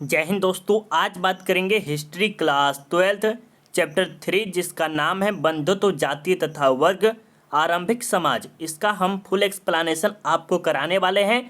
जय हिंद दोस्तों। आज बात करेंगे हिस्ट्री क्लास 12th चैप्टर 3 जिसका नाम है बंधुत्व जाति तथा वर्ग आरंभिक समाज। इसका हम फुल एक्सप्लेनेशन आपको कराने वाले हैं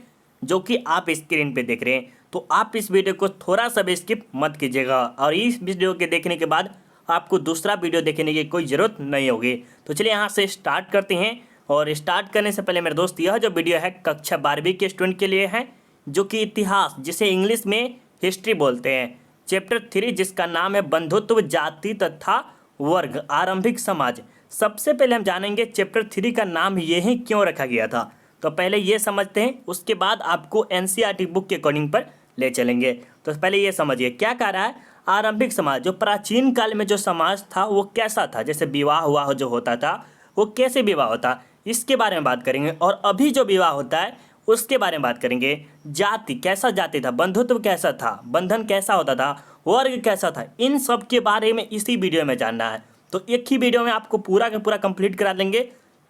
जो कि आप स्क्रीन पे देख रहे हैं। तो आप इस वीडियो को थोड़ा सा भी स्किप मत कीजिएगा और इस वीडियो के देखने के बाद आपको दूसरा वीडियो देखने की कोई ज़रूरत नहीं होगी। तो चलिए यहाँ से स्टार्ट करते हैं। और स्टार्ट करने से पहले मेरे दोस्त, यह जो वीडियो है कक्षा 12वीं के स्टूडेंट के लिए है जो कि इतिहास, जिसे इंग्लिश में हिस्ट्री बोलते हैं, चैप्टर 3 जिसका नाम है बंधुत्व जाति तथा वर्ग आरंभिक समाज। सबसे पहले हम जानेंगे चैप्टर 3 का नाम यही क्यों रखा गया था। तो पहले ये समझते हैं, उसके बाद आपको एनसीईआरटी बुक के अकॉर्डिंग पर ले चलेंगे। तो पहले ये समझिए क्या कह रहा है। आरंभिक समाज, जो प्राचीन काल में जो समाज था वो कैसा था, जैसे विवाह हुआ जो होता था वो कैसे विवाह होता, इसके बारे में बात करेंगे। और अभी जो विवाह होता है उसके बारे में बात करेंगे। जाति, कैसा जाति था, बंधुत्व कैसा था, बंधन कैसा होता था, वर्ग कैसा था, इन सब के बारे में इसी वीडियो में जानना है। तो एक ही वीडियो में आपको पूरा का पूरा कंप्लीट करा देंगे।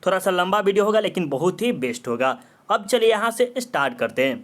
थोड़ा सा लंबा वीडियो होगा लेकिन बहुत ही बेस्ट होगा। अब चलिए यहाँ से स्टार्ट करते हैं।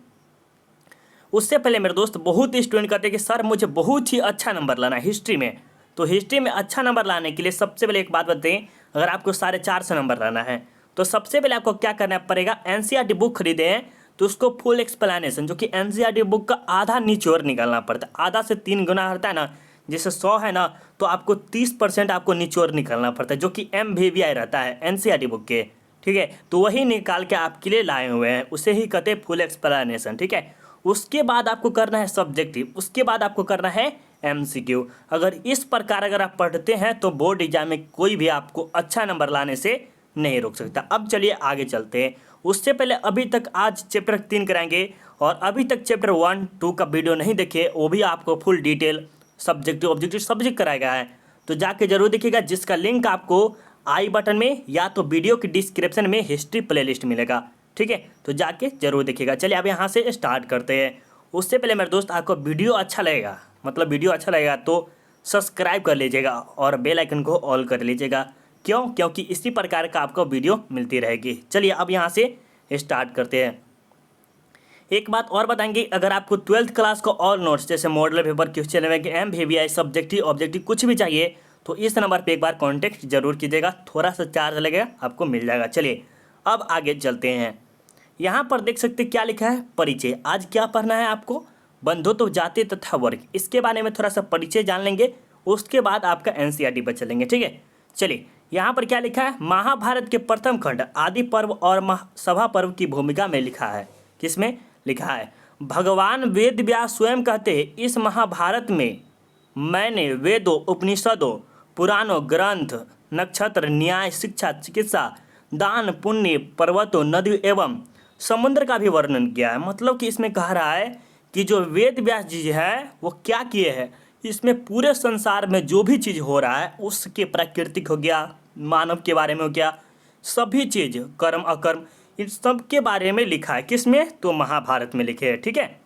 उससे पहले मेरे दोस्त, बहुत स्टूडेंट कहते हैं कि सर मुझे बहुत ही अच्छा नंबर लाना है हिस्ट्री में। तो हिस्ट्री में अच्छा नंबर लाने के लिए सबसे पहले एक बात बताएं, अगर आपको 450 नंबर लाना है तो सबसे पहले आपको क्या करना पड़ेगा, एनसीईआरटी बुक खरीदे हैं तो उसको फुल एक्सप्लेनेशन, जो कि एनसीईआरटी बुक का आधा निचोड़ निकालना पड़ता है। आधा से 3 गुना होता है ना, जैसे 100 है ना तो आपको 30% आपको निचोड़ निकालना पड़ता है, जो कि MVVI रहता है एनसीईआरटी बुक के। ठीक है, तो वही निकाल के आपके लिए लाए हुए हैं, उसे ही कहते हैं फुल एक्सप्लेनेशन। ठीक है, उसके बाद आपको करना है सब्जेक्टिव, उसके बाद आपको करना है MCQ। अगर इस प्रकार अगर आप पढ़ते हैं तो बोर्ड एग्जाम में कोई भी आपको अच्छा नंबर लाने से नहीं रोक सकता। अब चलिए आगे चलते हैं। उससे पहले अभी तक आज चैप्टर 3 कराएंगे और अभी तक चैप्टर 1, 2 का वीडियो नहीं देखे, वो भी आपको full detail subjective objective subject कराया गया है, तो जाके जरूर देखिएगा, जिसका लिंक आपको आई बटन में या तो वीडियो की डिस्क्रिप्शन में हिस्ट्री प्लेलिस्ट मिलेगा। ठीक है, तो जाके जरूर देखिएगा। चलिए अब यहाँ से स्टार्ट करते हैं। उससे पहले मेरे दोस्त, आपको वीडियो अच्छा लगेगा, मतलब वीडियो अच्छा लगेगा तो सब्सक्राइब कर लीजिएगा और बेल आइकन को ऑल कर लीजिएगा। क्यों? क्योंकि इसी प्रकार का आपको वीडियो मिलती रहेगी। चलिए अब यहाँ से स्टार्ट करते हैं। एक बात और बताएंगे, अगर आपको 12th क्लास को ऑल नोट्स जैसे model paper, question bank, MVVI, subjective objective कुछ भी चाहिए तो इस नंबर पे एक बार कांटेक्ट जरूर कीजिएगा। थोड़ा सा चार्ज लगेगा, आपको मिल जाएगा। चलिए अब आगे चलते हैं। यहाँ पर देख सकते क्या लिखा है, परिचय। आज क्या पढ़ना है आपको, बंधुत्व जाति तथा वर्ग, इसके बारे में थोड़ा सा परिचय जान लेंगे। उसके बाद आपका एनसीईआरटी पर चलेंगे। ठीक है, चलिए यहाँ पर क्या लिखा है, महाभारत के प्रथम खंड आदि पर्व और सभा पर्व की भूमिका में लिखा है। किसमें लिखा है, भगवान वेद व्यास स्वयं कहते हैं, इस महाभारत में मैंने वेदों, उपनिषदों, पुराणों, ग्रंथ, नक्षत्र, न्याय, शिक्षा, चिकित्सा, दान, पुण्य, पर्वतों, नदी एवं समुद्र का भी वर्णन किया है। मतलब कि इसमें कह रहा है कि जो वेद व्यास जी है वो क्या किए हैं, इसमें पूरे संसार में जो भी चीज़ हो रहा है उसके प्राकृतिक हो गया, मानव के बारे में हो गया, सभी चीज़ कर्म अकर्म इन सब के बारे में लिखा है। किसमें? तो महाभारत में लिखे है। ठीक है,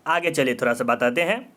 आगे चलिए थोड़ा सा बताते हैं।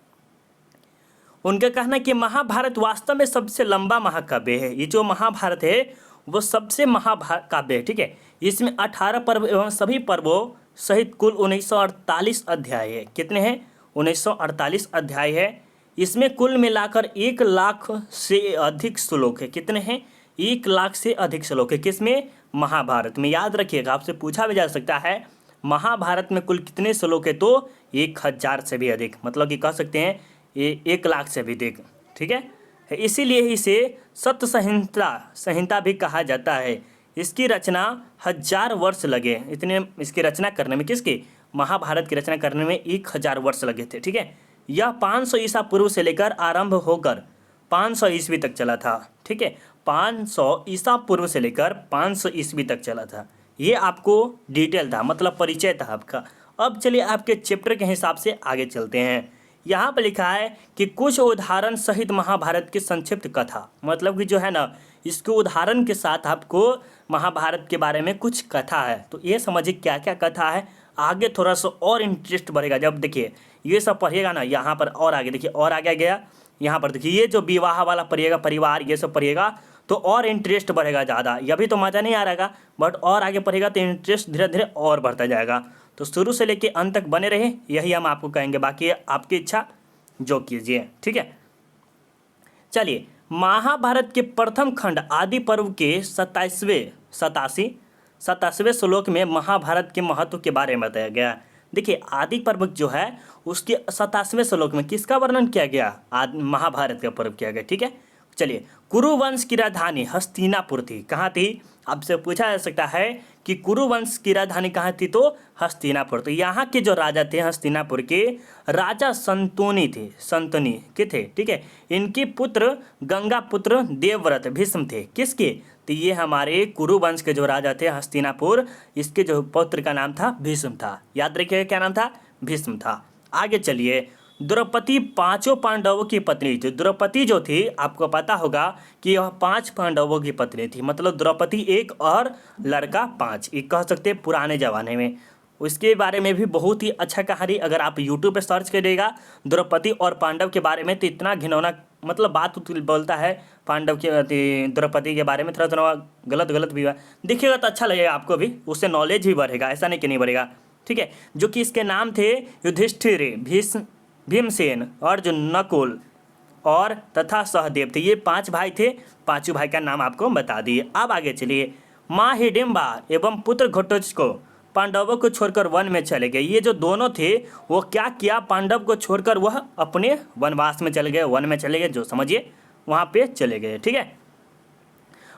उनका कहना है कि महाभारत वास्तव में सबसे लंबा महाकाव्य है। ये जो महाभारत है वो सबसे महाकाव्य है। ठीक है, इसमें 18 पर्व एवं सभी पर्वों सहित कुल 1948 अध्याय है। कितने हैं? 1948 अध्याय है। इसमें कुल मिलाकर 1 लाख से अधिक श्लोक है। कितने हैं? 1 लाख से अधिक श्लोक है। किसमें? महाभारत में। याद रखिएगा, आपसे पूछा भी जा सकता है महाभारत में कुल कितने श्लोक है, तो 1000 से भी अधिक, मतलब कि कह सकते हैं ये 1 लाख से भी अधिक। ठीक है, इसीलिए इसे सप्त संहिता भी कहा जाता है। इसकी रचना 1000 वर्ष लगे, इतने इसकी रचना करने में, किसकी? महाभारत की रचना करने में 1000 वर्ष लगे थे। ठीक है, यह 500 ईसा पूर्व से लेकर आरंभ होकर 500 ईस्वी तक चला था। ठीक है, 500 ईसा पूर्व से लेकर 500 ईस्वी तक चला था। ये आपको डिटेल था, मतलब परिचय था आपका। अब चलिए आपके चैप्टर के हिसाब से आगे चलते हैं। यहाँ पर लिखा है कि कुछ उदाहरण सहित महाभारत की संक्षिप्त कथा, मतलब कि जो है ना, इसके उदाहरण के साथ आपको महाभारत के बारे में कुछ कथा है। तो ये समझिए क्या क्या कथा है। आगे थोड़ा सा और इंटरेस्ट बढ़ेगा जब देखिए ये सब पढ़िएगा ना। यहाँ पर और आगे देखिए, और आगे गया, यहाँ पर देखिए ये जो विवाह वाला पढ़िएगा, परिवार, ये सब पढ़िएगा तो और इंटरेस्ट बढ़ेगा ज़्यादा। ये भी तो मज़ा नहीं आ रहेगा, बट और आगे पढ़ेगा तो इंटरेस्ट धीरे धीरे और बढ़ता जाएगा। तो शुरू से लेके अंत तक बने रहे, यही हम आपको कहेंगे, बाकी आपकी इच्छा। जो कीजिए। ठीक है, चलिए महाभारत के प्रथम खंड आदि पर्व के 27वें श्लोक में महाभारत के महत्व के बारे में बताया गया। देखिए आदि पर्व जो है उसके 27वें श्लोक में किसका वर्णन किया गया? महाभारत का पर्व किया गया। ठीक है, चलिए कुरुवंश की राजधानी हस्तिनापुर थी। कहाँ थी? आपसे पूछा जा सकता है कि कुरुवंश की राजधानी कहाँ थी, तो हस्तिनापुर। तो यहाँ के जो राजा थे हस्तिनापुर के राजा संतोनी के थे। ठीक है, इनके पुत्र गंगा पुत्र देवव्रत भीष्म थे। किसके? तो ये हमारे कुरुवंश के जो राजा थे हस्तिनापुर, इसके जो पुत्र का नाम था भीष्म था। याद रखिएगा क्या नाम था? भीष्म था। आगे चलिए, द्रौपदी पांचों पांडवों की पत्नी थी। द्रौपदी जो थी आपको पता होगा कि यह 5 पांडवों की पत्नी थी, मतलब द्रौपदी 1 और लड़का 5, ये कह सकते हैं पुराने ज़माने में। उसके बारे में भी बहुत ही अच्छा कहानी, अगर आप यूट्यूब पे सर्च करिएगा द्रौपदी और पांडव के बारे में, तो इतना घिनौना मतलब बात बोलता है पांडव के द्रौपदी के बारे में, थोड़ा थोड़ा गलत भी हुआ। देखिएगा तो अच्छा लगेगा आपको भी, उससे नॉलेज भी बढ़ेगा, ऐसा नहीं कि नहीं बढ़ेगा। ठीक है, जो कि इसके नाम थे युधिष्ठिर, भीमसेन, अर्जुन, नकुल और तथा सहदेव थे। ये 5 भाई थे। 5 भाई का नाम आपको बता दिए। अब आगे चलिए, माँ हिडिम्बा एवं पुत्र घटोत्कच को पांडवों को छोड़कर वन में चले गए। ये जो दोनों थे वो क्या किया? पांडव को छोड़कर वह अपने वनवास में चले गए, वन में चले गए, जो समझिए वहाँ पे चले गए। ठीक है,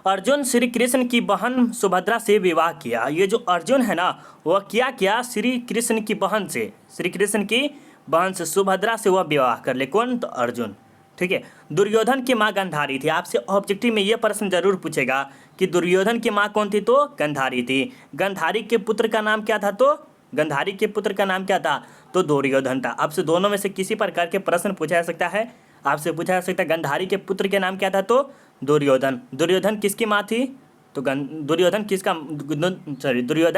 अर्जुन श्री कृष्ण की बहन सुभद्रा से विवाह किया। ये जो अर्जुन है ना, वह क्या किया? श्री कृष्ण की बहन से, श्री कृष्ण की बहन से सुभद्रा से वह विवाह कर ले। कौन? तो अर्जुन। ठीक है, दुर्योधन की माँ गांधारी थी। आपसे ऑब्जेक्टिव में यह प्रश्न जरूर पूछेगा कि दुर्योधन की माँ कौन थी, तो गांधारी थी। गांधारी के पुत्र का नाम क्या था? तो गांधारी के पुत्र का नाम क्या था? तो दुर्योधन था। आपसे दोनों में से किसी प्रकार के प्रश्न पूछा जा सकता है। आपसे पूछा जा सकता है गांधारी के पुत्र के नाम क्या था, तो दुर्योधन। दुर्योधन किसकी माँ थी? तो दुर्योधन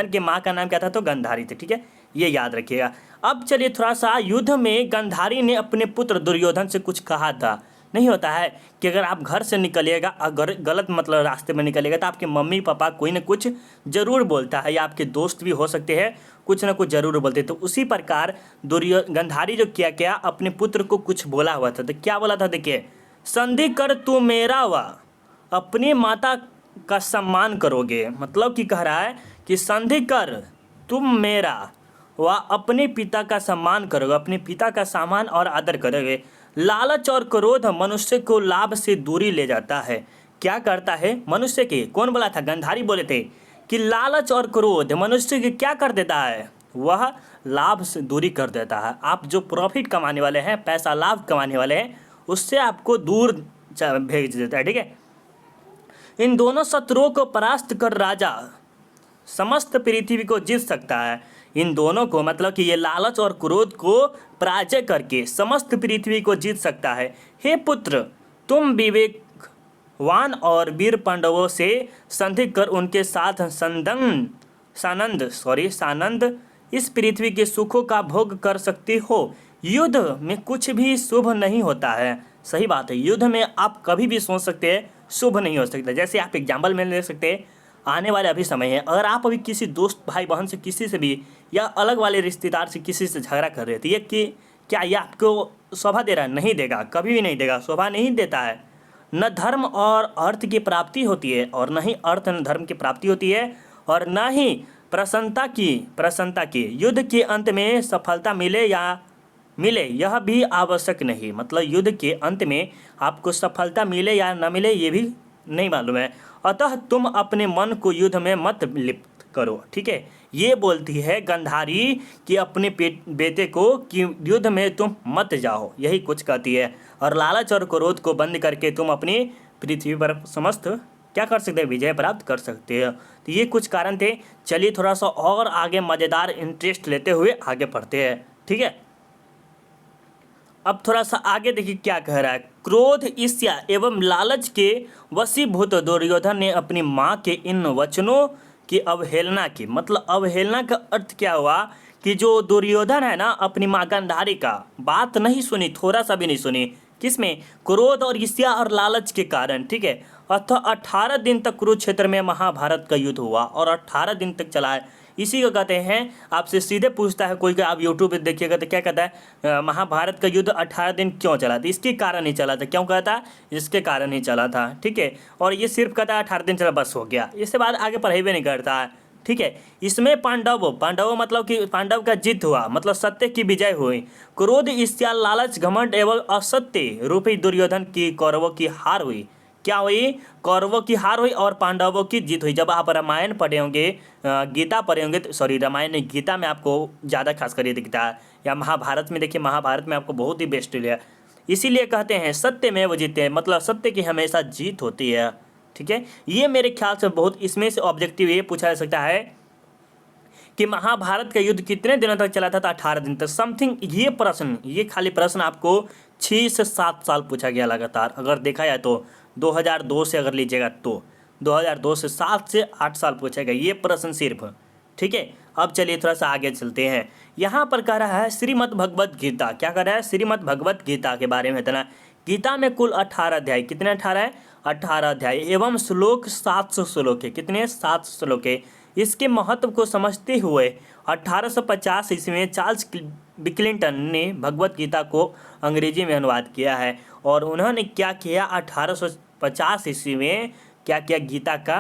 की माँ का नाम क्या था? तो गांधारी थी। ठीक है, ये याद रखिएगा। अब चलिए थोड़ा सा, युद्ध में गांधारी ने अपने पुत्र दुर्योधन से कुछ कहा था। नहीं होता है कि अगर आप घर से निकलिएगा, अगर गलत मतलब रास्ते में निकलिएगा, तो आपके मम्मी पापा कोई ना कुछ जरूर बोलता है, या आपके दोस्त भी हो सकते हैं, कुछ ना कुछ जरूर बोलते हैं। तो उसी प्रकार गांधारी जो क्या अपने पुत्र को कुछ बोला हुआ था। तो क्या बोला था? देखिए, संधि कर तू मेरा व अपनी माता का सम्मान करोगे। मतलब कि कह रहा है कि संधि कर तुम मेरा व अपने पिता का सम्मान करोगे, अपने पिता का सम्मान और आदर करोगे। लालच और क्रोध मनुष्य को लाभ से दूरी ले जाता है। क्या करता है? मनुष्य के, कौन बोला था? गांधारी बोले थे कि लालच और क्रोध मनुष्य के क्या कर देता है? वह लाभ से दूरी कर देता है। आप जो प्रॉफिट कमाने वाले हैं, पैसा लाभ कमाने वाले हैं, उससे आपको दूर भेज देता है। ठीक है, इन दोनों शत्रुओं को परास्त कर राजा समस्त पृथ्वी को जीत सकता है। इन दोनों को मतलब कि ये लालच और क्रोध को पराजय करके समस्त पृथ्वी को जीत सकता है। हे पुत्र, तुम विवेकवान और वीर पांडवों से संधि कर उनके साथ सानंद इस पृथ्वी के सुखों का भोग कर सकते हो। युद्ध में कुछ भी शुभ नहीं होता है। सही बात है, युद्ध में आप कभी भी सोच सकते हैं शुभ नहीं हो सकता। जैसे आप एग्जाम्पल में ले सकते हैं, आने वाले अभी समय है, अगर आप अभी किसी दोस्त भाई बहन से किसी से भी, या अलग वाले रिश्तेदार से किसी से झगड़ा कर रहे थे, ये कि क्या ये आपको शोभा दे रहा है? नहीं देगा, कभी भी नहीं देगा, शोभा नहीं देता है। न धर्म और अर्थ की प्राप्ति होती है, और न ही अर्थ न धर्म की प्राप्ति होती है, और न ही प्रसन्नता की। युद्ध के अंत में सफलता मिले यह भी आवश्यक नहीं। मतलब युद्ध के अंत में आपको सफलता मिले या न मिले ये भी नहीं मालूम है। अतः तुम अपने मन को युद्ध में मत लिप्त करो। ठीक है, ये बोलती है गांधारी कि अपने बेटे को कि युद्ध में तुम मत जाओ, यही कुछ कहती है। और लालच और क्रोध को बंद करके तुम अपनी पृथ्वी पर समस्त क्या कर सकते हैं? विजय प्राप्त कर सकते हो। तो ये कुछ कारण थे। चलिए थोड़ा सा और आगे मज़ेदार इंटरेस्ट लेते हुए आगे पढ़ते हैं। ठीक है, अब थोड़ा सा आगे देखिए क्या कह रहा है। क्रोध, ईर्ष्या एवं लालच के वशीभूत दुर्योधन ने अपनी माँ के इन वचनों की अवहेलना की। मतलब अवहेलना का अर्थ क्या हुआ कि जो दुर्योधन है ना, अपनी माँ गांधारी का बात नहीं सुनी, थोड़ा सा भी नहीं सुनी। किसमें? क्रोध और ईर्ष्या और लालच के कारण। ठीक है, अतः 18 दिन तक कुरुक्षेत्र में महाभारत का युद्ध हुआ, और 18 दिन तक चला है। इसी को कहते हैं। आपसे सीधे पूछता है कोई कि आप यूट्यूब पे देखिएगा तो क्या कहता है, महाभारत का युद्ध 18 दिन क्यों चला था, इसके कारण ही चला था। क्यों कहता, इसके कारण ही चला था, ठीक है। और ये सिर्फ कहता है 18 दिन चला बस हो गया, इसके बाद आगे पढ़ाई भी नहीं करता है, ठीक है। इसमें पांडव मतलब कि पांडव का जीत हुआ, मतलब सत्य की विजय हुई। क्रोध, ईर्ष्या, लालच, घमंड एवं असत्य रूपी दुर्योधन की कौरवों की हार हुई। क्या हुई, कौरवों की हार हुई और पांडवों की जीत हुई। जब आप रामायण पढ़े होंगे, गीता पढ़े होंगे, सॉरी रामायण नहीं, गीता में आपको ज़्यादा खास कर ये दिखता है, या महाभारत में देखिए, महाभारत में आपको बहुत ही बेस्ट लिया। इसीलिए कहते हैं सत्य में वो जीते, मतलब सत्य की हमेशा जीत होती है, ठीक है। ये मेरे ख्याल से बहुत इसमें से ऑब्जेक्टिव ये पूछा जा सकता है कि महाभारत का युद्ध कितने दिनों तक चला था, तो 18 दिन तक समथिंग। ये प्रश्न, ये खाली प्रश्न आपको 6 से 7 साल पूछा गया लगातार, अगर देखा जाए तो 2002 से अगर लीजिएगा तो 2002 से 7 से 8 साल पूछा गया ये प्रश्न सिर्फ, ठीक है। अब चलिए थोड़ा सा आगे चलते हैं। यहाँ पर कह रहा है श्रीमद् भगवत गीता, क्या कह रहा है, श्रीमद् भगवत गीता के बारे में इतना। गीता में कुल 18 अध्याय, कितने 18 है, 18 अध्याय एवं श्लोक 700 श्लोक है, कितने 700 श्लोक है। इसके महत्व को समझते हुए 1850 ईस्वी में चार्ल्स विक्लिंटन ने भगवत गीता को अंग्रेजी में अनुवाद किया है। और उन्होंने क्या किया, 1850 ईस्वी में क्या किया, गीता का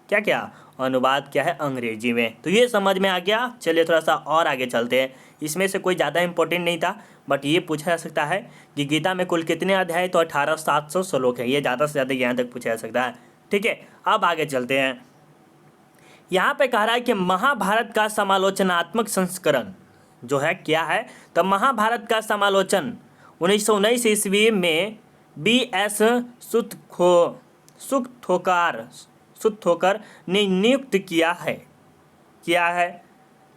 क्या क्या अनुवाद क्या है अंग्रेजी में। तो ये समझ में आ गया। चलिए थोड़ा सा और आगे चलते हैं। इसमें से कोई ज़्यादा इंपॉर्टेंट नहीं था, बट ये पूछा जा सकता है कि गीता में कुल कितने अध्याय, तो 18,700 श्लोक है। ये ज़्यादा से ज़्यादा यहाँ तक पूछा जा सकता है, ठीक है। अब आगे चलते हैं। यहाँ पे कह रहा है कि महाभारत का समालोचनात्मक संस्करण जो है क्या है, तो महाभारत का समालोचन 1919 ईस्वी में B.S. सुखथोकर ने नियुक्त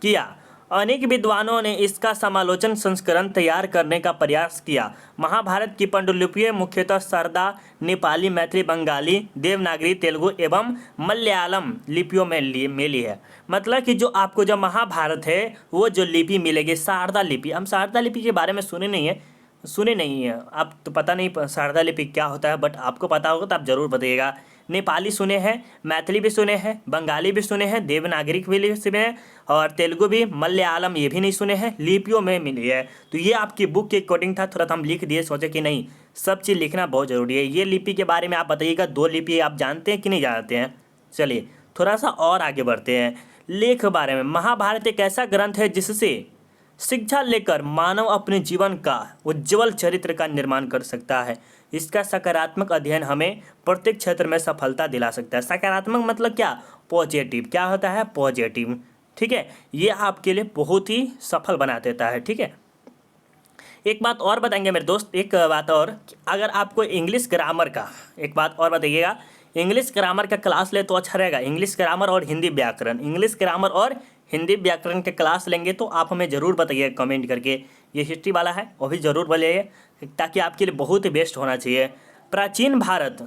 किया। अनेक विद्वानों ने इसका समालोचन संस्करण तैयार करने का प्रयास किया। महाभारत की पांडुलिपियाँ मुख्यतः सारदा, नेपाली, मैथिली, बंगाली, देवनागरी, तेलुगु एवं मलयालम लिपियों में मिली है। मतलब कि जो आपको जो महाभारत है वो जो लिपि मिलेगी शारदा लिपि। हम शारदा लिपि के बारे में सुने नहीं है, आप तो पता नहीं शारदा लिपि क्या होता है, बट आपको पता होगा तो आप ज़रूर बताइएगा। नेपाली सुने हैं, मैथिली भी सुने हैं, बंगाली भी सुने हैं, देवनागरिक भी सुने हैं, और तेलुगु भी, मलयालम ये भी नहीं सुने हैं, लिपियों में मिली है। तो ये आपकी बुक के अकॉर्डिंग था, थोड़ा हम लिख दिए, सोचे कि नहीं सब चीज़ लिखना बहुत ज़रूरी है। ये लिपि के बारे में आप बताइएगा, 2 लिपि आप जानते हैं कि नहीं जानते हैं। चलिए थोड़ा सा और आगे बढ़ते हैं। लेख बारे में, महाभारत एक ऐसा ग्रंथ है जिससे शिक्षा लेकर मानव अपने जीवन का उज्जवल चरित्र का निर्माण कर सकता है। इसका सकारात्मक अध्ययन हमें प्रत्येक क्षेत्र में सफलता दिला सकता है। सकारात्मक मतलब क्या, पॉजिटिव, क्या होता है पॉजिटिव, ठीक है। ये आपके लिए बहुत ही सफल बना देता है, ठीक है। एक बात और बताएंगे मेरे दोस्त, एक बात और, अगर आपको इंग्लिश ग्रामर का एक बात और बताइएगा, इंग्लिश ग्रामर का क्लास ले तो अच्छा रहेगा। इंग्लिश ग्रामर और हिंदी व्याकरण, इंग्लिश ग्रामर और हिंदी व्याकरण के क्लास लेंगे तो आप हमें ज़रूर बताइए कमेंट करके। ये हिस्ट्री वाला है वो भी ज़रूर बोलिए, ताकि आपके लिए बहुत ही बेस्ट होना चाहिए। प्राचीन भारत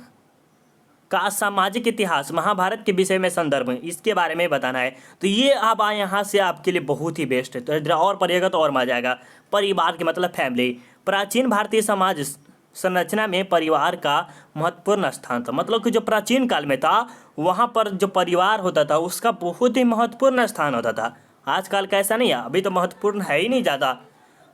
का सामाजिक इतिहास, महाभारत के विषय में संदर्भ, इसके बारे में बताना है। तो ये आप यहाँ से आपके लिए बहुत ही बेस्ट है। तो इधर और पढ़िएगा तो और मजा आएगा। परिवार के मतलब फैमिली। प्राचीन भारतीय समाज संरचना में परिवार का महत्वपूर्ण स्थान था। मतलब कि जो प्राचीन काल में था वहाँ पर जो परिवार होता था उसका बहुत ही महत्वपूर्ण स्थान होता था। आजकल का ऐसा नहीं है, अभी तो महत्वपूर्ण है ही नहीं ज़्यादा।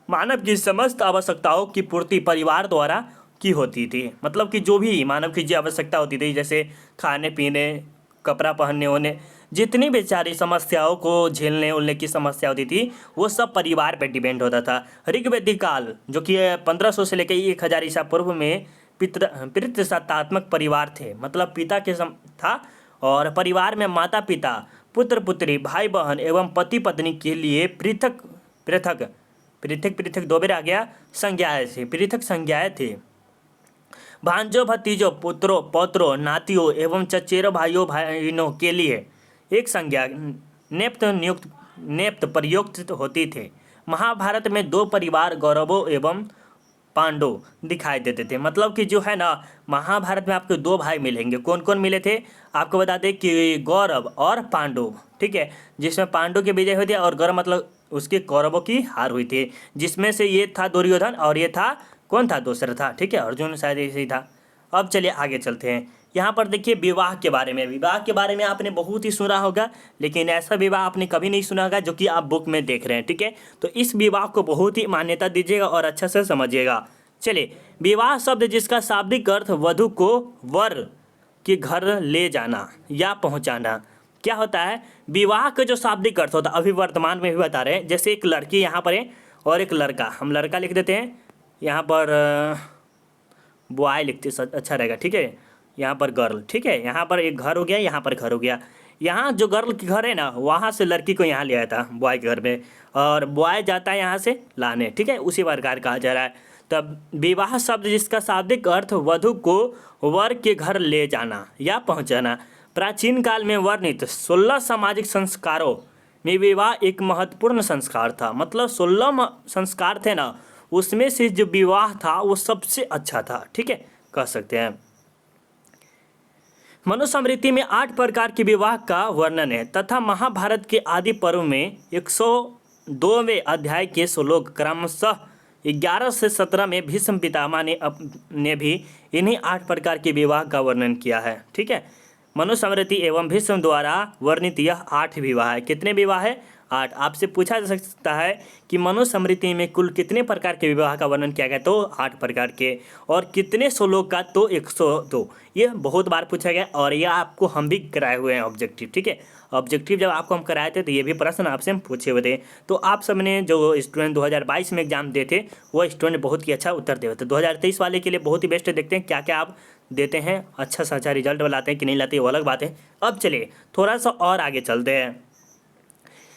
मानव की समस्त आवश्यकताओं की पूर्ति परिवार द्वारा की होती थी। मतलब कि जो भी मानव की जो आवश्यकता होती थी, जैसे खाने पीने, कपड़ा पहनने होने, जितनी बेचारी समस्याओं को झेलने उलने की समस्या होती थी वो सब परिवार पे डिपेंड होता था। ऋग्वैदिक काल जो कि 1500 से लेकर 1000 ईसा पूर्व में पितृसत्तात्मक परिवार थे। मतलब पिता के था, और परिवार में माता पिता, पुत्र पुत्री, भाई बहन एवं पति पत्नी के लिए पृथक पृथक 2 बार आ गया पृथक संज्ञाएं थी। भांजों भतीजों, पुत्रों पौत्रों, नातियों एवं चचेरों भाइयों बहनों के लिए एक संज्ञा नेप्त प्रयुक्त होती थी। महाभारत में 2 परिवार कौरवों एवं पांडव दिखाई देते थे। मतलब कि जो है ना, महाभारत में आपको 2 भाई मिलेंगे। कौन कौन मिले थे आपको बता दें कि गौरव और पांडव, ठीक है। जिसमें पांडव की विजय हुई थी और गौरव मतलब उसके कौरवों की हार हुई थी। जिसमें से ये था दुर्योधन और ये था कौन था दूसरा था, ठीक है, अर्जुन शायद ऐसे ही था। अब चलिए आगे चलते हैं। यहाँ पर देखिए विवाह के बारे में, विवाह के बारे में आपने बहुत ही सुना होगा, लेकिन ऐसा विवाह आपने कभी नहीं सुना होगा जो कि आप बुक में देख रहे हैं, ठीक है। तो इस विवाह को बहुत ही मान्यता दीजिएगा और अच्छा से समझिएगा। चलिए, विवाह शब्द जिसका शाब्दिक अर्थ वधु को वर के घर ले जाना या पहुंचाना, क्या होता है विवाह का जो शाब्दिक अर्थ होता है, अभी वर्तमान में भी बता रहे हैं। जैसे एक लड़की यहाँ पर है और एक लड़का, हम लड़का लिख देते हैं, यहाँ पर बॉय लिखते अच्छा रहेगा, ठीक है। यहाँ पर गर्ल, ठीक है। यहाँ पर एक घर हो गया, यहाँ पर घर हो गया। यहाँ जो गर्ल के घर है ना, वहाँ से लड़की को यहाँ ले आया था बॉय के घर में, और बॉय जाता है यहाँ से लाने, ठीक है। उसी प्रकार कहा जा रहा है। तब विवाह शब्द जिसका शाब्दिक अर्थ वधु को वर के घर ले जाना या पहुँचाना। प्राचीन काल में वर्णित 16 सामाजिक संस्कारों में विवाह एक महत्वपूर्ण संस्कार था। मतलब 16 संस्कार थे ना, उसमें से जो विवाह था वो सबसे अच्छा था, ठीक है, कह सकते हैं। मनुस्मृति में 8 प्रकार के विवाह का वर्णन है तथा महाभारत के आदि पर्व में 102वें अध्याय के श्लोक क्रमशः 11 से 17 में भीष्म पितामह ने भी इन्हीं 8 प्रकार के विवाह का वर्णन किया है, ठीक है। मनुस्मृति एवं भीष्म द्वारा वर्णित यह 8 विवाह है। कितने विवाह है? 8। आपसे पूछा जा सकता है कि मनुस्मृति में कुल कितने प्रकार के विवाह का वर्णन किया गया, तो 8 प्रकार के। और कितने श्लोक का, तो 102। ये बहुत बार पूछा गया और यह आपको हम भी कराए हुए हैं ऑब्जेक्टिव, ठीक है। ऑब्जेक्टिव जब आपको हम कराए थे तो ये भी प्रश्न आपसे हम पूछे हुए थे। तो आप सबने जो स्टूडेंट 2022 में एग्जाम दिए थे वो स्टूडेंट बहुत ही अच्छा उत्तर दिए थे। 2023 वाले के लिए बहुत ही बेस्ट है। देखते हैं क्या क्या आप देते हैं, अच्छा सा अच्छा रिजल्ट लाते हैं कि नहीं लाते, वो अलग बात है। अब चलिए थोड़ा सा और आगे चलते हैं।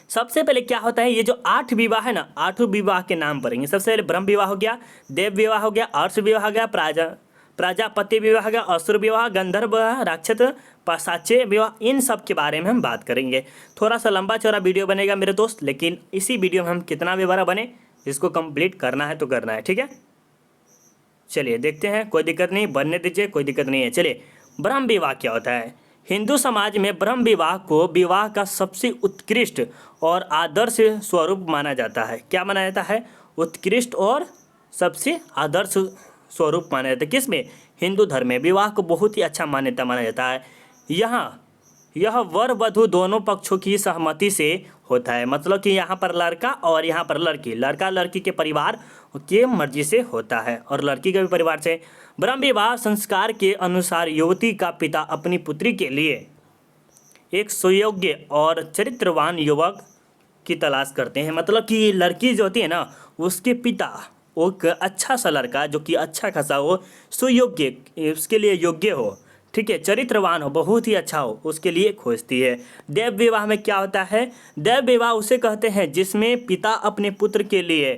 सबसे पहले क्या होता है, ये जो 8 विवाह है ना, 8 विवाह के नाम पड़ेंगे। सबसे पहले ब्रह्म विवाह हो गया, देव विवाह हो गया, अर्ष विवाह हो गया, प्रजापति विवाह हो गया, असुर विवाह, गंधर्व विवाह, राक्षस, पाशाच्य विवाह, इन सब के बारे में हम बात करेंगे। थोड़ा सा लंबा चौड़ा वीडियो बनेगा मेरे दोस्त, लेकिन इसी वीडियो में हम कितना भी बड़ा बने, इसको कंप्लीट करना है तो करना है, ठीक है। चलिए देखते हैं, कोई दिक्कत नहीं, बनने दीजिए, कोई दिक्कत नहीं है। चलिए, ब्रह्म विवाह क्या होता है? हिंदू समाज में ब्रह्म विवाह को विवाह का सबसे उत्कृष्ट और आदर्श स्वरूप माना जाता है। क्या माना जाता है? उत्कृष्ट और सबसे आदर्श स्वरूप माना जाता है। किसमें? हिंदू धर्म में विवाह को बहुत ही अच्छा मान्यता माना जाता है। यह वर वधु दोनों पक्षों की सहमति से होता है। मतलब कि यहाँ पर लड़का और यहाँ पर लड़की, लड़का लड़की के परिवार के मर्जी से होता है और लड़की के भी परिवार से। ब्रह्म विवाह संस्कार के अनुसार युवती का पिता अपनी पुत्री के लिए एक सुयोग्य और चरित्रवान युवक की तलाश करते हैं। मतलब कि लड़की जो होती है ना, उसके पिता एक अच्छा सा लड़का जो कि अच्छा खासा हो, सुयोग्य, उसके लिए योग्य हो, ठीक है, चरित्रवान हो, बहुत ही अच्छा हो, उसके लिए खोजती है। देव विवाह में क्या होता है? देव विवाह उसे कहते हैं जिसमें पिता अपने पुत्र के लिए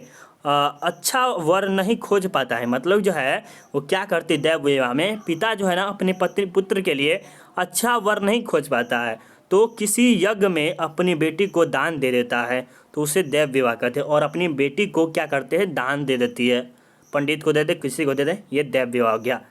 अच्छा वर नहीं खोज पाता है। मतलब जो है वो क्या करते, देव विवाह में पिता जो है ना अपने पुत्र के लिए अच्छा वर नहीं खोज पाता है, तो किसी यज्ञ में अपनी बेटी को दान दे देता है, तो उसे देव विवाह कहते हैं। और अपनी बेटी को क्या करते हैं? दान दे देती है, पंडित को दे दे, किसी को दे दे, ये देव विवाह हो गया।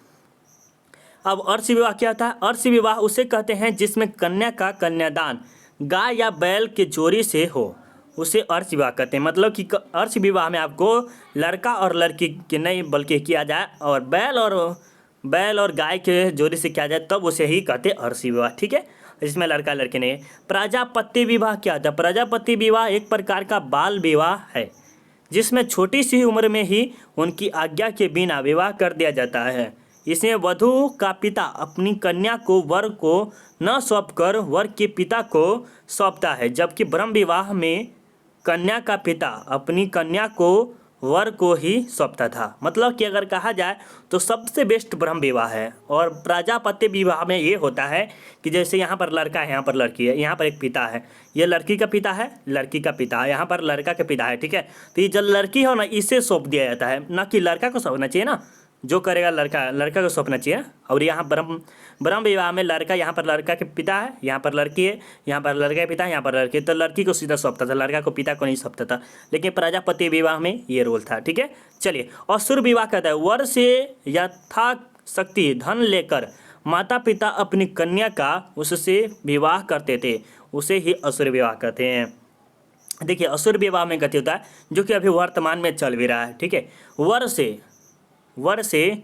अब अर्ष विवाह क्या होता है? अर्ष विवाह उसे कहते हैं जिसमें कन्या का कन्यादान गाय या बैल के जोड़ी से हो, उसे अर्ष विवाह कहते हैं। मतलब कि अर्ष विवाह में आपको लड़का और लड़की के नहीं बल्कि किया जाए और बैल और गाय के जोड़ी से किया जाए, तब उसे ही कहते हैं अर्ष विवाह, ठीक है, जिसमें लड़का लड़की नहीं। प्रजापति विवाह क्या होता है? प्रजापति विवाह एक प्रकार का बाल विवाह है जिसमें छोटी सी उम्र में ही उनकी आज्ञा के बिना विवाह कर दिया जाता है। इसमें वधु का पिता अपनी कन्या को वर को न सौंपकर वर के पिता को सौंपता है, जबकि ब्रह्म विवाह में कन्या का पिता अपनी कन्या को वर को ही सौंपता था। मतलब कि अगर कहा जाए तो सबसे बेस्ट ब्रह्म विवाह है। और प्रजापति विवाह में ये होता है कि जैसे यहाँ पर लड़का है, यहाँ पर लड़की है, यहाँ पर एक पिता है, ये लड़की का पिता है, लड़की का पिता है, यहाँ पर लड़का का पिता है, ठीक है। तो ये जब लड़की हो ना, इसे सौंप दिया जाता है, ना कि लड़का को सौंपना चाहिए ना, जो करेगा लड़का को सौंपना चाहिए। और यहाँ ब्रह्म विवाह में लड़का, यहाँ पर लड़का के पिता है, यहाँ पर लड़की है, यहाँ पर लड़का के पिता है, यहाँ पर लड़की, तो लड़की को सीधा सौंपता था, लड़का को पिता को नहीं सौंपता था। लेकिन प्रजापति विवाह में ये रोल था, ठीक है। चलिए, असुर विवाह कहता है वर से यथाशक्ति धन लेकर माता पिता अपनी कन्या का उससे विवाह करते थे, उसे ही असुर विवाह कहते हैं। देखिए, असुर विवाह में गति होता है जो कि अभी वर्तमान में चल भी रहा है, ठीक है। वर से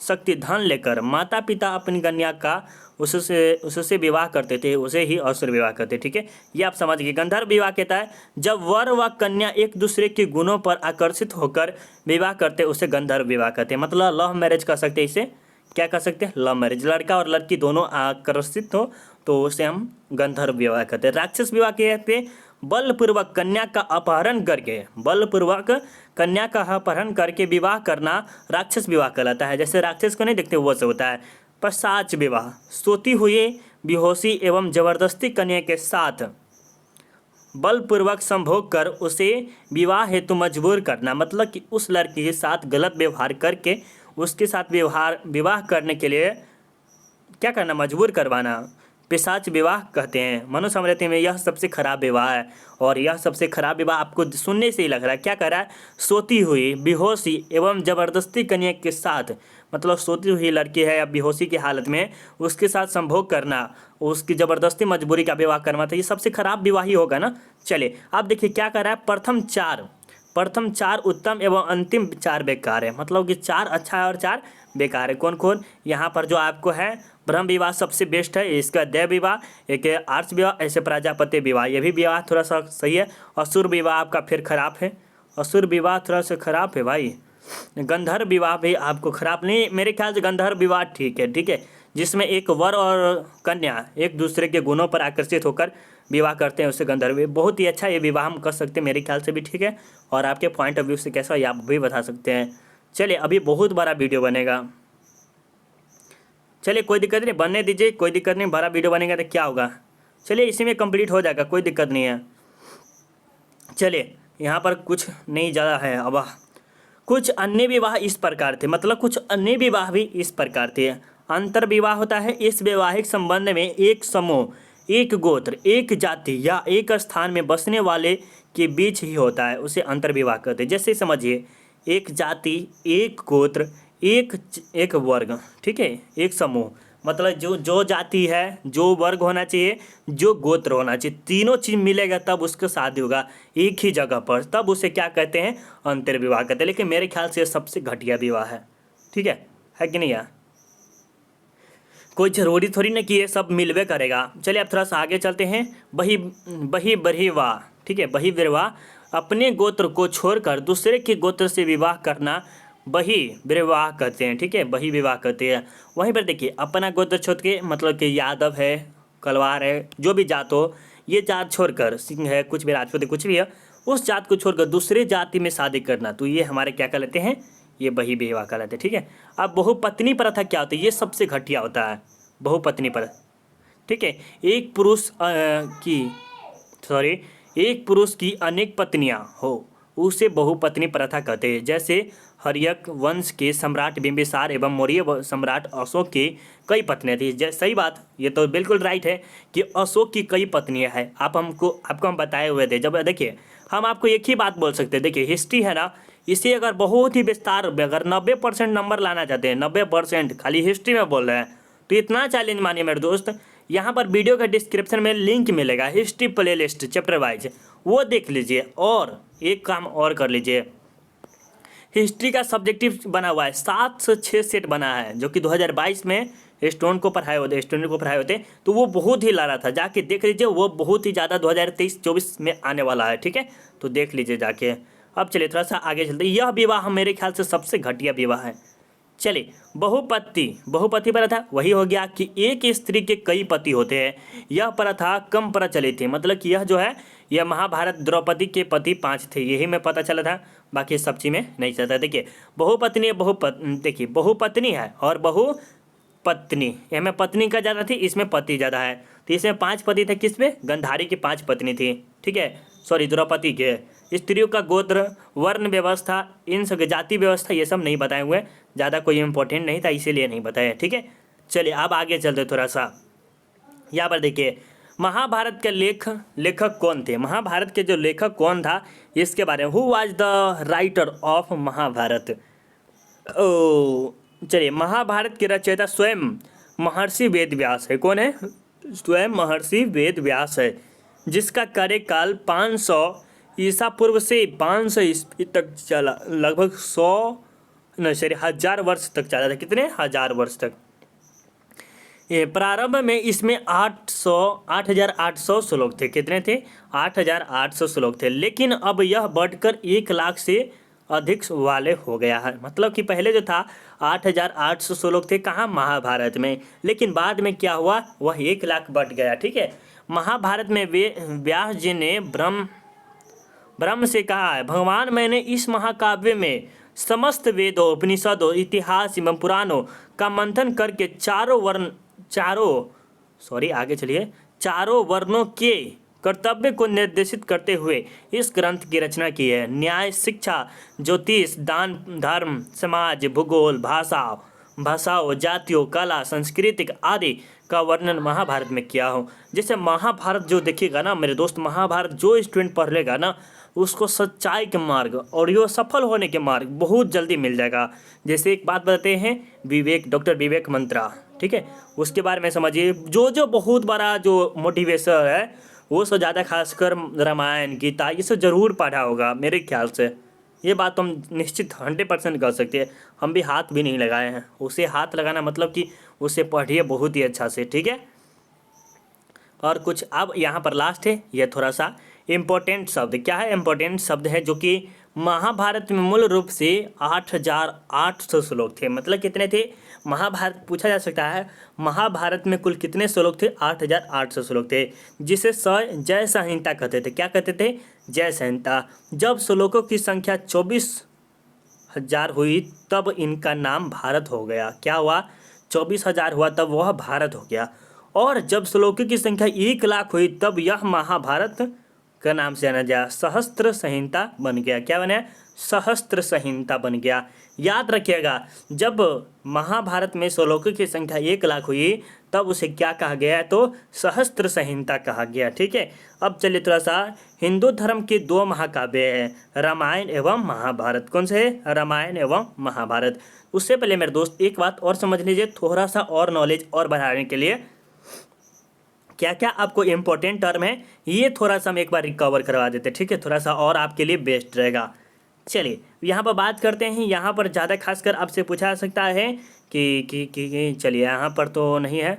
शक्ति धन लेकर माता पिता अपनी कन्या का उससे विवाह करते थे, उसे ही असुर विवाह करते। ठीक है, ये आप समझ गए। गंधर्व विवाह कहता है जब वर व कन्या एक दूसरे के गुणों पर आकर्षित होकर विवाह करते उसे गंधर्व विवाह कहते हैं। मतलब लव मैरिज कर सकते हैं, इसे क्या कर सकते हैं, लव मैरिज। लड़का और लड़की दोनों आकर्षित हो तो उसे हम गंधर्व विवाह कहते हैं। राक्षस विवाह कहते हैं बलपूर्वक कन्या का अपहरण करके, बलपूर्वक कन्या का अपहरण करके विवाह करना राक्षस विवाह कहलाता है। जैसे राक्षस को नहीं देखते वो से होता है। पिशाच विवाह सोती हुई बेहोशी एवं जबरदस्ती कन्या के साथ बलपूर्वक संभोग कर उसे विवाह हेतु मजबूर करना। मतलब कि उस लड़की के साथ गलत व्यवहार करके उसके साथ विवाह करने के लिए क्या करना, मजबूर करवाना, पिशाच विवाह कहते हैं। मनुस्मृति में यह सबसे खराब विवाह है। और यह सबसे खराब विवाह आपको सुनने से ही लग रहा है, क्या कर रहा है, सोती हुई बेहोशी एवं जबरदस्ती कन्या के साथ, मतलब सोती हुई लड़की है या बेहोशी की हालत में उसके साथ संभोग करना, उसकी जबरदस्ती मजबूरी का विवाह करना, तो ये सबसे खराब विवाह ही होगा ना। चलिए आप देखिए क्या कर रहा है, प्रथम चार उत्तम एवं अंतिम चार बेकार है। मतलब कि चार अच्छा है और चार बेकार है। कौन कौन, यहाँ पर जो आपको है ब्रह्म विवाह सबसे बेस्ट है, इसका देव विवाह, एक आर्ष विवाह, ऐसे प्रजापति विवाह, ये भी विवाह थोड़ा सा सही है। असुर विवाह आपका फिर खराब है, असुर विवाह थोड़ा सा खराब है भाई। गंधर्व विवाह भी आपको खराब नहीं, मेरे ख्याल से गंधर्व विवाह ठीक है। ठीक है, जिसमें एक वर और कन्या एक दूसरे के गुणों पर आकर्षित होकर विवाह करते हैं उसे गंधर्व, बहुत ही अच्छा ये विवाह हम कर सकते हैं, मेरे ख्याल से भी ठीक है। और आपके पॉइंट ऑफ व्यू से कैसा ये आप भी बता सकते हैं। चलिए अभी बहुत बड़ा वीडियो बनेगा, चलिए कोई दिक्कत नहीं, बनने दीजिए, कोई दिक्कत नहीं, बड़ा वीडियो बनेगा तो क्या होगा। चलिए इसी में कंप्लीट हो जाएगा, कोई दिक्कत नहीं है। चलिए यहाँ पर कुछ नहीं ज़्यादा है। अब कुछ अन्य विवाह इस प्रकार थे, मतलब कुछ अन्य विवाह भी इस प्रकार थे। अंतर विवाह होता है इस वैवाहिक संबंध में एक समूह, एक गोत्र, एक जाति या एक स्थान में बसने वाले के बीच ही होता है, उसे अंतर विवाह कहते हैं। जैसे समझिए एक जाति, एक गोत्र, एक वर्ग, ठीक है, एक समूह, मतलब जो जाति है, जो वर्ग होना चाहिए, जो गोत्र होना चाहिए, तीनों चीज़ मिलेगा तब उसका शादी होगा एक ही जगह पर, तब उसे क्या कहते हैं, अंतर विवाह कहते हैं। लेकिन मेरे ख्याल से ये सबसे घटिया विवाह है। ठीक है कि नहीं यार, कोई ज़रूरी थोड़ी ना कि ये सब मिलवे करेगा। चलिए अब थोड़ा सा आगे चलते हैं। बहिर्विवाह, ठीक है, बहिर्विवाह अपने गोत्र को छोड़कर दूसरे के गोत्र से विवाह करना बहिर्विवाह कहते हैं। ठीक है, बहिर्विवाह कहते हैं। वहीं पर देखिए अपना गोत्र छोड़ के, मतलब कि यादव है, कलवार है, जो भी जात हो, ये जात छोड़कर, सिंह है, कुछ भी राजपूत है, कुछ भी है, उस जात को छोड़कर दूसरे जाति में शादी करना, तो ये हमारे क्या कहलाते हैं, ये बहिर्विवाह कहलाते हैं। ठीक है, अब बहुपत्नी प्रथा क्या होती है, ये सबसे घटिया होता है बहुपत्नी प्रथा। ठीक है, एक पुरुष की अनेक पत्नियां हो उसे बहुपत्नी प्रथा कहते हैं। जैसे हर्यक वंश के सम्राट बिंबिसार एवं मौर्य सम्राट अशोक की कई पत्नियां थी। सही बात, ये तो बिल्कुल राइट है कि अशोक की कई पत्नियां हैं। आपको हम बताए हुए थे। जब देखिए हम आपको एक ही बात बोल सकते हैं, देखिए हिस्ट्री है ना, इसे अगर बहुत ही विस्तार, अगर 90% नंबर लाना चाहते हैं, 90% खाली हिस्ट्री में बोल रहे हैं, तो इतना चैलेंज मानिए मेरे दोस्त, यहाँ पर वीडियो के डिस्क्रिप्शन में लिंक मिलेगा, हिस्ट्री प्लेलिस्ट चैप्टर वाइज, वो देख लीजिए। और एक काम और कर लीजिए, हिस्ट्री का सब्जेक्टिव बना हुआ है, 7 से 6 सेट बना है, जो कि 2022 में स्टूडेंट को पढ़ाए होते, तो वो बहुत ही ला रहा था, जाके देख लीजिए, वो बहुत ही ज़्यादा 2023-24 में आने वाला है। ठीक है, तो देख लीजिए जाके। अब चलिए थोड़ा सा आगे चलते, यह विवाह मेरे ख्याल से सबसे घटिया विवाह है। चलिए बहुपति प्रथा वही हो गया कि एक स्त्री के कई पति होते हैं। यह प्रथा कम प्रचलित थी, मतलब कि यह जो है, यह महाभारत द्रौपदी के पति 5 थे, यही में पता चला था, बाकी सब चीज़ में नहीं चलता। देखिए देखिए बहुपत्नी है और बहुपत्नी, इसमें पत्नी का ज़्यादा थी, इसमें पति ज़्यादा है, तो इसमें 5 पति थे, किसमें, गांधारी की 5 पत्नी थी। ठीक है, सॉरी द्रौपदी के। स्त्रियों का गोत्र, वर्ण व्यवस्था, इन सब जाति व्यवस्था, ये सब नहीं बताए हुए, ज़्यादा कोई इंपॉर्टेंट नहीं था इसीलिए नहीं बताया। ठीक है, चलिए अब आगे चलते थोड़ा सा। यहाँ पर देखिए महाभारत के लेखक कौन थे, महाभारत के जो लेखक कौन था इसके बारे में, who was the writer of Mahabharata. चलिए महाभारत के रचयिता स्वयं महर्षि वेद व्यास है। कौन है, स्वयं महर्षि वेद व्यास है, जिसका कार्यकाल 500 ईसा पूर्व से 500 ईस्वी तक चला, लगभग 100 नहीं सॉरी 1000 वर्ष तक चला था। कितने? 1000 वर्ष तक। ये प्रारंभ में इसमें 8800 श्लोक थे। कितने थे? 8800 श्लोक थे, लेकिन अब यह बढ़कर 1 लाख से अधिक वाले हो गया है। मतलब कि पहले जो था 8800 श्लोक थे कहाँ? महाभारत में, लेकिन बाद में क्या हुआ? वह 1 लाख बढ़ गया। ठीक है, महाभारत में व्यास जी ने ब्रह्म से कहा है, भगवान मैंने इस महाकाव्य में समस्त वेदों, उपनिषदों, इतिहास एवं पुराणों का मंथन करके चारों वर्णों के कर्तव्य को निर्देशित करते हुए इस ग्रंथ की रचना की है। न्याय, शिक्षा, ज्योतिष, दान, धर्म, समाज, भूगोल, भाषाओं, जातियों, कला, सांस्कृतिक आदि का वर्णन महाभारत में किया हो। जैसे महाभारत जो देखिएगा ना मेरे दोस्त, महाभारत जो स्टूडेंट पढ़ लेगा ना उसको सच्चाई के मार्ग और यो सफल होने के मार्ग बहुत जल्दी मिल जाएगा। जैसे एक बात बताते हैं, डॉक्टर विवेक मंत्रा, ठीक है, उसके बारे में समझिए। जो बहुत बड़ा जो मोटिवेशन है वो सब ज़्यादा खासकर रामायण, गीता ये सब जरूर पढ़ा होगा मेरे ख्याल से। ये बात तो हम निश्चित 100% कर सकते हैं। हम भी हाथ भी नहीं लगाए हैं। उसे हाथ लगाना मतलब कि उसे पढ़िए बहुत ही अच्छा से, ठीक है। और कुछ अब यहाँ पर लास्ट है, ये थोड़ा सा इम्पोर्टेंट शब्द। क्या है? इम्पोर्टेंट शब्द है जो कि महाभारत में मूल रूप से 8800 श्लोक थे। मतलब कितने थे? महाभारत पूछा जा सकता है महाभारत में कुल कितने श्लोक थे? 8800 श्लोक थे, जिसे जय संहिता कहते थे। क्या कहते थे? जय संहिता। जब श्लोकों की संख्या 24,000 हुई तब इनका नाम भारत हो गया। क्या हुआ? 24,000 हुआ तब वह भारत हो गया। और जब श्लोकों की संख्या 1 लाख हुई तब यह महाभारत का नाम से जाना गया, सहस्त्र संहिता बन गया। क्या बना? सहस्त्र संहिता बन गया। याद रखिएगा, जब महाभारत में श्लोकों की संख्या 1 लाख हुई तब उसे क्या कहा गया? तो सहस्त्र संहिता कहा गया। ठीक है, अब चलिए थोड़ा सा हिंदू धर्म के 2 महाकाव्य हैं, रामायण एवं महाभारत। कौन से है? रामायण एवं महाभारत। उससे पहले मेरे दोस्त एक बात और समझ लीजिए, थोड़ा सा और नॉलेज और बढ़ाने के लिए क्या क्या आपको इम्पोर्टेंट टर्म है ये थोड़ा सा हम एक बार रिकवर करवा देते हैं। ठीक है, थोड़ा सा और आपके लिए बेस्ट रहेगा। चलिए यहाँ पर बात करते हैं। यहाँ पर ज़्यादा खासकर आपसे पूछा जा सकता है कि चलिए यहाँ पर तो नहीं है।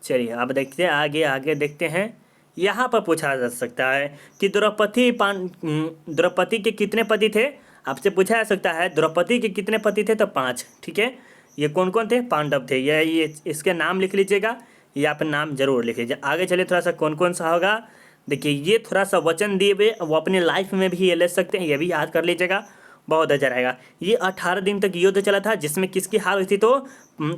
चलिए अब देखते हैं, आगे देखते हैं। यहाँ पर पूछा जा सकता है कि द्रौपदी के कितने पति थे? आपसे पूछा जा सकता है द्रौपदी के कितने पति थे? तो 5। ठीक है, ये कौन कौन थे? पांडव थे। ये इसके नाम लिख लीजिएगा, ये आप नाम जरूर लिख लीजिए। आगे चलिए थोड़ा सा कौन कौन सा होगा। देखिए ये थोड़ा सा वचन दिए हुए, वो अपने लाइफ में भी ये ले सकते हैं, ये भी याद कर लीजिएगा, बहुत अच्छा रहेगा। ये 18 दिन तक युद्ध चला था जिसमें किसकी हार हुई थी? तो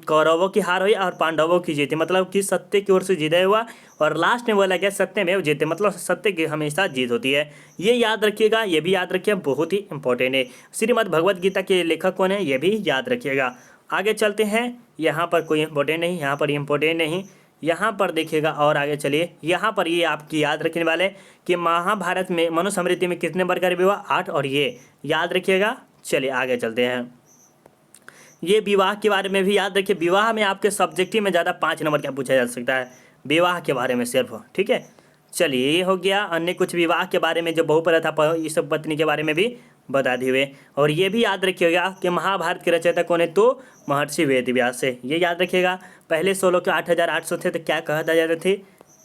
कौरवों की हार हुई और पांडवों की जीती। मतलब कि सत्य की ओर से जीता हुआ और लास्ट में बोला गया सत्य में जीते, मतलब सत्य की हमेशा जीत होती है। ये याद रखिएगा, ये भी याद रखिए, बहुत ही इंपॉर्टेंट है। श्रीमद् भगवद गीता के लेखक कौन है? ये भी याद रखिएगा। आगे चलते हैं। यहाँ पर कोई इंपॉर्टेंट नहीं, यहाँ पर इंपॉर्टेंट नहीं, यहाँ पर देखिएगा। और आगे चलिए, यहाँ पर ये आपकी याद रखने वाले कि महाभारत में मनुस्मृति में कितने प्रकार विवाह? 8, और ये याद रखिएगा। चलिए आगे चलते हैं। ये विवाह के बारे में भी याद रखिए। विवाह में आपके सब्जेक्टिव में ज़्यादा 5 नंबर क्या पूछा जा सकता है? विवाह के बारे में सिर्फ। ठीक है, चलिए ये हो गया। अन्य कुछ विवाह के बारे में जो बहुप्रथा इस पत्नी के बारे में भी बता दिए हुए। और ये भी याद रखिएगा कि महाभारत के रचयिता कौन है? तो महर्षि वेदव्यास है। ये याद रखिएगा। पहले श्लोक 8800 थे तो क्या कहता जाते थे?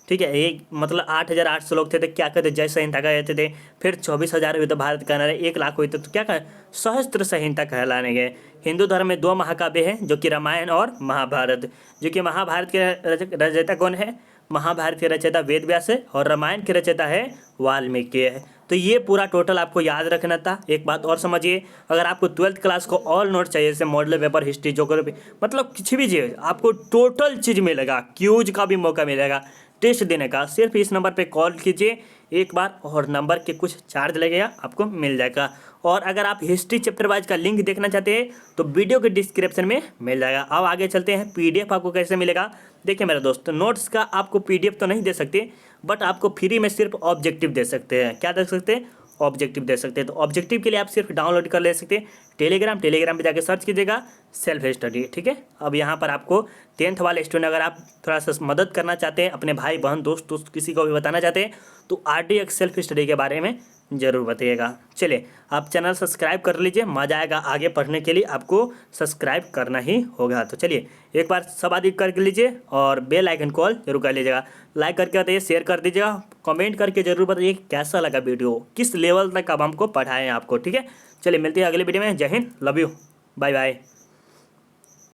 ठीक है, एक मतलब 8800 लोग थे तो क्या कहते? जय संहिता कहते थे। फिर 24,000 हुए तो भारत का नारा, 1 लाख हुए तो क्या कहा? सहस्त्र संहिता कहलाने गए। हिंदू धर्म में 2 महाकाव्य हैं जो कि रामायण और महाभारत। जो कि महाभारत के रचयिता कौन है? महाभारत के रचयिता वेदव्यास है और रामायण के रचयिता है वाल्मीकि है। तो ये पूरा टोटल आपको याद रखना था। एक बात और समझिए, अगर आपको 12th क्लास को ऑल नोट चाहिए, जैसे मॉडल पेपर, हिस्ट्री, ज्योग्राफी, मतलब किसी भी चीज़ आपको टोटल चीज़ मिलेगा, क्यूज का भी मौका मिलेगा टेस्ट देने का, सिर्फ इस नंबर पे कॉल कीजिए एक बार और नंबर के कुछ चार्ज लगेगा, आपको मिल जाएगा। और अगर आप हिस्ट्री चैप्टर वाइज का लिंक देखना चाहते हैं तो वीडियो के डिस्क्रिप्शन में मिल जाएगा। अब आगे चलते हैं। पीडीएफ आपको कैसे मिलेगा? देखिए मेरे दोस्त, नोट्स का आपको पीडीएफ तो नहीं दे सकते, बट आपको फ्री में सिर्फ ऑब्जेक्टिव दे सकते हैं। क्या दे सकते हैं? ऑब्जेक्टिव दे सकते हैं। तो ऑब्जेक्टिव के लिए आप सिर्फ डाउनलोड कर ले सकते हैं टेलीग्राम पे जाकर सर्च कीजिएगा सेल्फ स्टडी। ठीक है, अब यहाँ पर आपको 10th वाले स्टूडेंट अगर आप थोड़ा सा मदद करना चाहते हैं, अपने भाई बहन दोस्त किसी को भी बताना चाहते हैं, तो RDX सेल्फ स्टडी के बारे में ज़रूर बताइएगा। चलिए आप चैनल सब्सक्राइब कर लीजिए, मज़ा आएगा आगे पढ़ने के लिए, आपको सब्सक्राइब करना ही होगा। तो चलिए एक बार सब आदि कर लीजिए और बेल आइकन कॉल जरूर कर लीजिएगा। लाइक करके बताइए, शेयर कर दीजिएगा, कमेंट करके जरूर बताइए कैसा लगा वीडियो, किस लेवल तक अब हमको पढ़ाएं आपको। ठीक है, चलिए मिलते हैं अगले वीडियो में। जय हिंद, लव यू, बाय बाय।